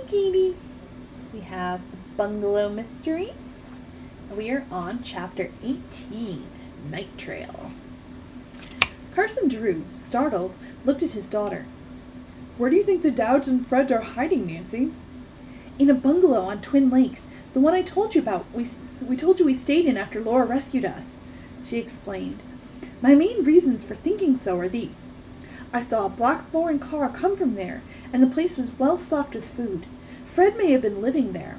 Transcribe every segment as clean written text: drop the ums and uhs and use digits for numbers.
Katie. We have the Bungalow Mystery. We are on Chapter 18, Night Trail. Carson Drew, startled, looked at his daughter. Where do you think the Dowds and Freds are hiding, Nancy? In a bungalow on Twin Lakes, the one I told you about. We told you we stayed in after Laura rescued us, she explained. My main reasons for thinking so are these. I saw a black foreign car come from there, and the place was well stocked with food. Fred may have been living there.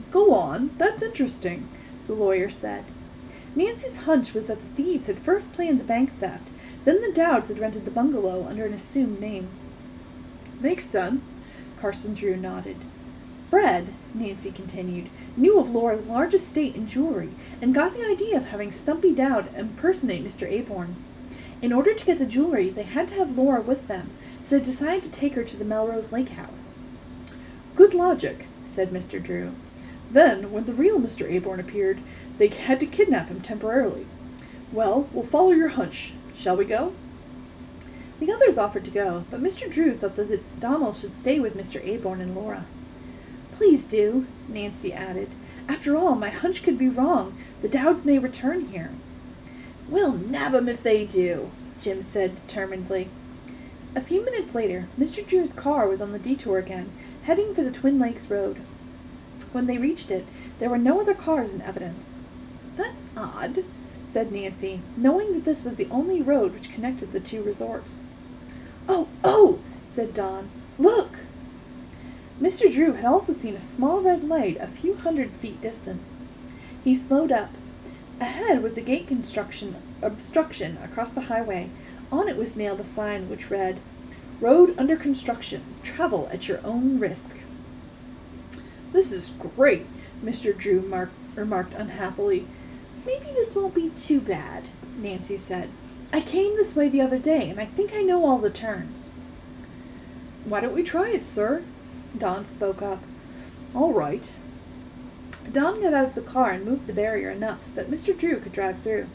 Go on, that's interesting, the lawyer said. Nancy's hunch was that the thieves had first planned the bank theft, then the Dowds had rented the bungalow under an assumed name. Makes sense, Carson Drew nodded. Fred, Nancy continued, knew of Laura's large estate and jewelry, and got the idea of having Stumpy Dowd impersonate Mr. Aborn. In order to get the jewelry, they had to have Laura with them, so they decided to take her to the Melrose Lake house. Good logic, said Mr. Drew. Then, when the real Mr. Aborn appeared, they had to kidnap him temporarily. Well, we'll follow your hunch. Shall we go? The others offered to go, but Mr. Drew thought that Donald should stay with Mr. Aborn and Laura. Please do, Nancy added. After all, my hunch could be wrong. The Dowds may return here. We'll nab 'em if they do, Jim said determinedly. A few minutes later, Mr. Drew's car was on the detour again, heading for the Twin Lakes Road. When they reached it, there were no other cars in evidence. That's odd, said Nancy, knowing that this was the only road which connected the two resorts. Oh, said Don. Look! Mr. Drew had also seen a small red light a few hundred feet distant. He slowed up. Ahead was a gate obstruction across the highway. On it was nailed a sign which read, Road under construction. Travel at your own risk. This is great, Mr. Drew remarked unhappily. Maybe this won't be too bad, Nancy said. I came this way the other day, and I think I know all the turns. Why don't we try it, sir? Don spoke up. All right. Don got out of the car and moved the barrier enough so that Mr. Drew could drive through.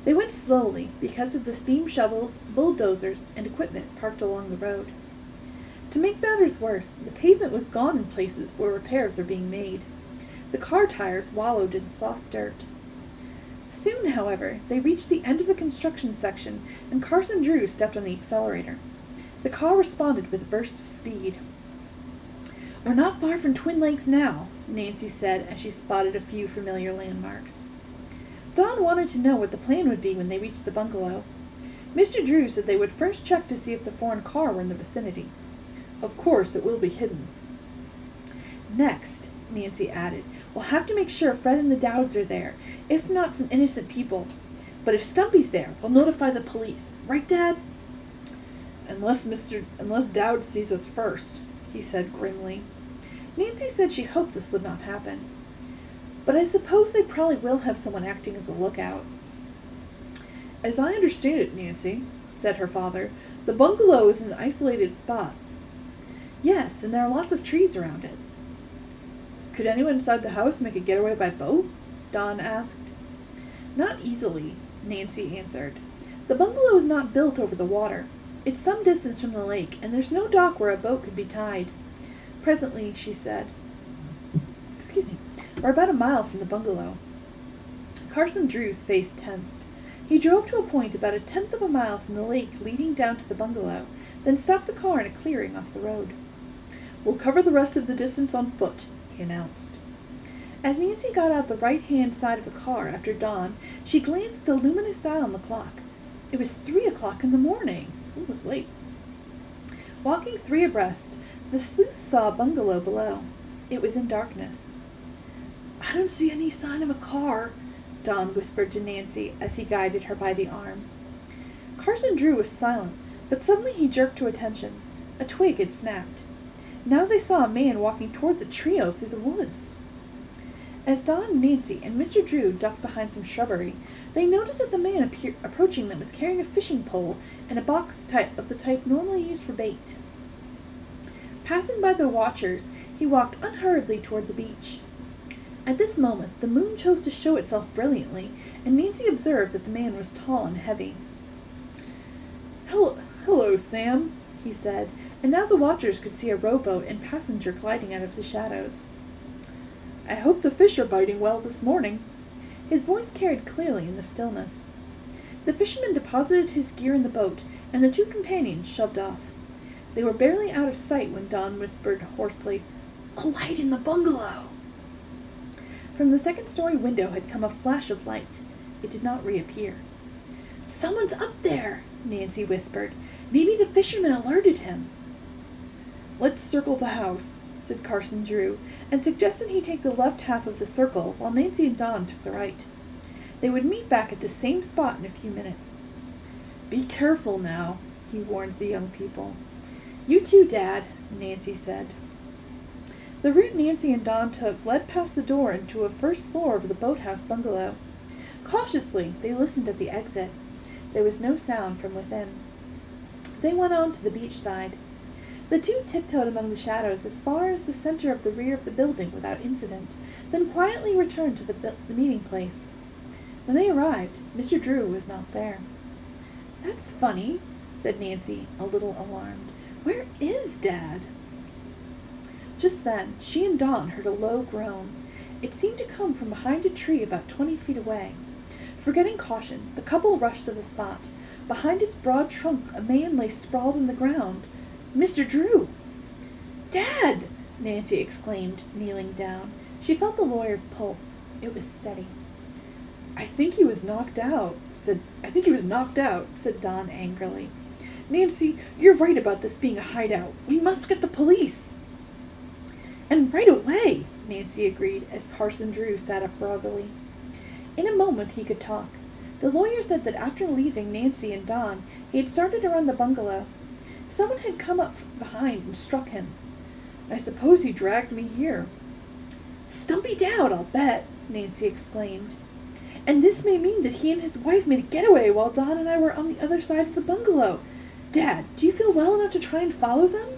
They went slowly because of the steam shovels, bulldozers, and equipment parked along the road. To make matters worse, the pavement was gone in places where repairs were being made. The car tires wallowed in soft dirt. Soon, however, they reached the end of the construction section, and Carson Drew stepped on the accelerator. The car responded with a burst of speed. We're not far from Twin Lakes now, Nancy said as she spotted a few familiar landmarks. Don wanted to know what the plan would be when they reached the bungalow. Mr. Drew said they would first check to see if the foreign car were in the vicinity. Of course, it will be hidden. Next, Nancy added, we'll have to make sure Fred and the Dowds are there, if not some innocent people. But if Stumpy's there, we'll notify the police. Right, Dad? Unless Dowd sees us first, he said grimly. Nancy said she hoped this would not happen. But I suppose they probably will have someone acting as a lookout. As I understand it, Nancy, said her father, the bungalow is an isolated spot. Yes, and there are lots of trees around it. Could anyone inside the house make a getaway by boat? Don asked. Not easily, Nancy answered. The bungalow is not built over the water. It's some distance from the lake, and there's no dock where a boat could be tied. Presently, she said. We're about a mile from the bungalow. Carson Drew's face tensed. He drove to a point about 1/10 of a mile from the lake leading down to the bungalow, then stopped the car in a clearing off the road. We'll cover the rest of the distance on foot, he announced. As Nancy got out the right-hand side of the car after dawn, she glanced at the luminous dial on the clock. It was 3 o'clock in the morning. It was late. Walking 3 abreast, the sleuths saw a bungalow below. It was in darkness. I don't see any sign of a car, Don whispered to Nancy as he guided her by the arm. Carson Drew was silent, but suddenly he jerked to attention. A twig had snapped. Now they saw a man walking toward the trio through the woods. As Don, Nancy, and Mr. Drew ducked behind some shrubbery, they noticed that the man approaching them was carrying a fishing pole and a box of the type normally used for bait. Passing by the watchers, he walked unhurriedly toward the beach. At this moment, the moon chose to show itself brilliantly, and Nancy observed that the man was tall and heavy. Hello, Sam, he said, and now the watchers could see a rowboat and passenger gliding out of the shadows. "I hope the fish are biting well this morning." His voice carried clearly in the stillness. The fisherman deposited his gear in the boat, and the two companions shoved off. They were barely out of sight when Don whispered hoarsely, "A light in the bungalow!" From the second-story window had come a flash of light. It did not reappear. "Someone's up there," Nancy whispered. "Maybe the fisherman alerted him." "Let's circle the house," said Carson Drew, and suggested he take the left half of the circle while Nancy and Don took the right. They would meet back at the same spot in a few minutes. "Be careful now," he warned the young people. "You too, Dad," Nancy said. The route Nancy and Don took led past the door into a first floor of the boathouse bungalow. Cautiously, they listened at the exit. There was no sound from within. They went on to the beach side. The two tiptoed among the shadows as far as the center of the rear of the building without incident, then quietly returned to the meeting place. When they arrived, Mr. Drew was not there. "That's funny," said Nancy, a little alarmed. "Where is Dad?" Just then, she and Don heard a low groan. It seemed to come from behind a tree about 20 feet away. Forgetting caution, the couple rushed to the spot. Behind its broad trunk, a man lay sprawled on the ground. "Mr. Drew!" "Dad!" Nancy exclaimed, kneeling down. She felt the lawyer's pulse. It was steady. I think he was knocked out, said Don angrily. "Nancy, you're right about this being a hideout. We must get the police." "And right away," Nancy agreed as Carson Drew sat up groggily. In a moment he could talk. The lawyer said that after leaving Nancy and Don, he had started around the bungalow. Someone had come up behind and struck him. "I suppose he dragged me here." "Stumpy Dowd, I'll bet," Nancy exclaimed. "And this may mean that he and his wife made a getaway while Don and I were on the other side of the bungalow. Dad, do you feel well enough to try and follow them?"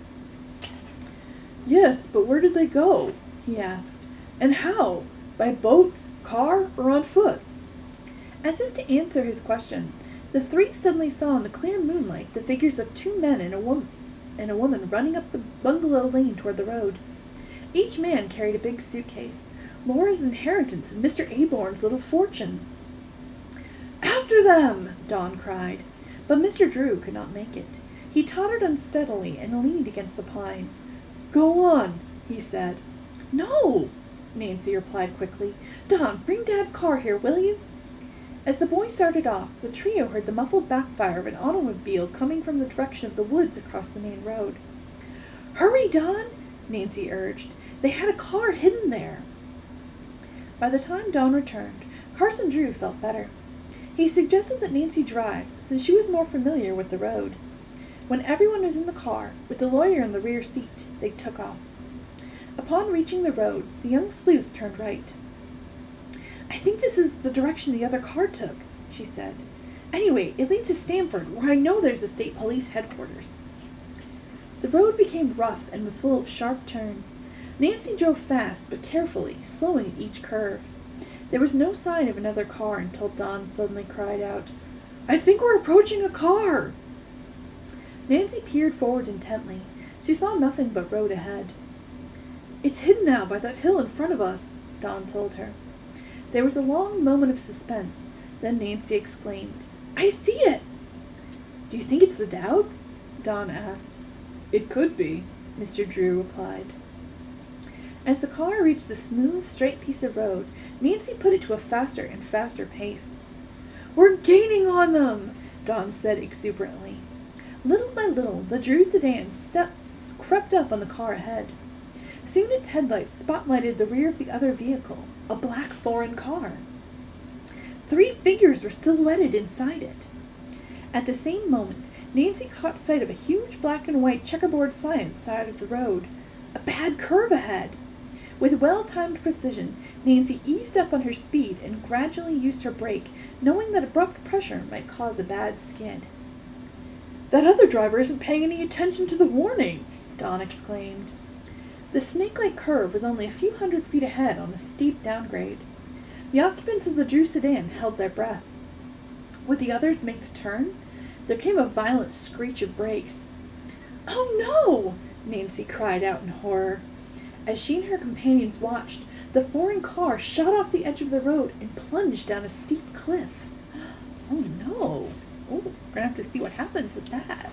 "Yes, but where did they go?" he asked. "And how? By boat, car, or on foot?" As if to answer his question, the three suddenly saw in the clear moonlight the figures of two men and a woman running up the bungalow lane toward the road. Each man carried a big suitcase, Laura's inheritance and Mr. Aborn's little fortune. "After them!" Don cried. But Mr. Drew could not make it. He tottered unsteadily and leaned against the pine. "Go on," he said. "No," Nancy replied quickly. "Don, bring Dad's car here, will you?" As the boy started off, the trio heard the muffled backfire of an automobile coming from the direction of the woods across the main road. "Hurry, Don," Nancy urged. "They had a car hidden there." By the time Don returned, Carson Drew felt better. He suggested that Nancy drive, since she was more familiar with the road. When everyone was in the car, with the lawyer in the rear seat, they took off. Upon reaching the road, the young sleuth turned right. "I think this is the direction the other car took," she said. "Anyway, it leads to Stamford, where I know there's a state police headquarters." The road became rough and was full of sharp turns. Nancy drove fast, but carefully, slowing at each curve. There was no sign of another car until Don suddenly cried out, "I think we're approaching a car!" Nancy peered forward intently. She saw nothing but road ahead. "It's hidden now by that hill in front of us," Don told her. There was a long moment of suspense. Then Nancy exclaimed, "I see it!" "Do you think it's the Dowds?" Don asked. "It could be," Mr. Drew replied. As the car reached the smooth, straight piece of road, Nancy put it to a faster and faster pace. "We're gaining on them!" Don said exuberantly. Little by little, the Drew sedan crept up on the car ahead. Soon its headlights spotlighted the rear of the other vehicle, a black foreign car. 3 figures were silhouetted inside it. At the same moment, Nancy caught sight of a huge black and white checkerboard sign at the side of the road. A bad curve ahead! With well-timed precision, Nancy eased up on her speed and gradually used her brake, knowing that abrupt pressure might cause a bad skid. "That other driver isn't paying any attention to the warning," Don exclaimed. The snake-like curve was only a few hundred feet ahead on a steep downgrade. The occupants of the Drew sedan held their breath. Would the others make the turn? There came a violent screech of brakes. "Oh, no!" Nancy cried out in horror. As she and her companions watched, the foreign car shot off the edge of the road and plunged down a steep cliff. Oh, no. Oh, we're going to have to see what happens with that.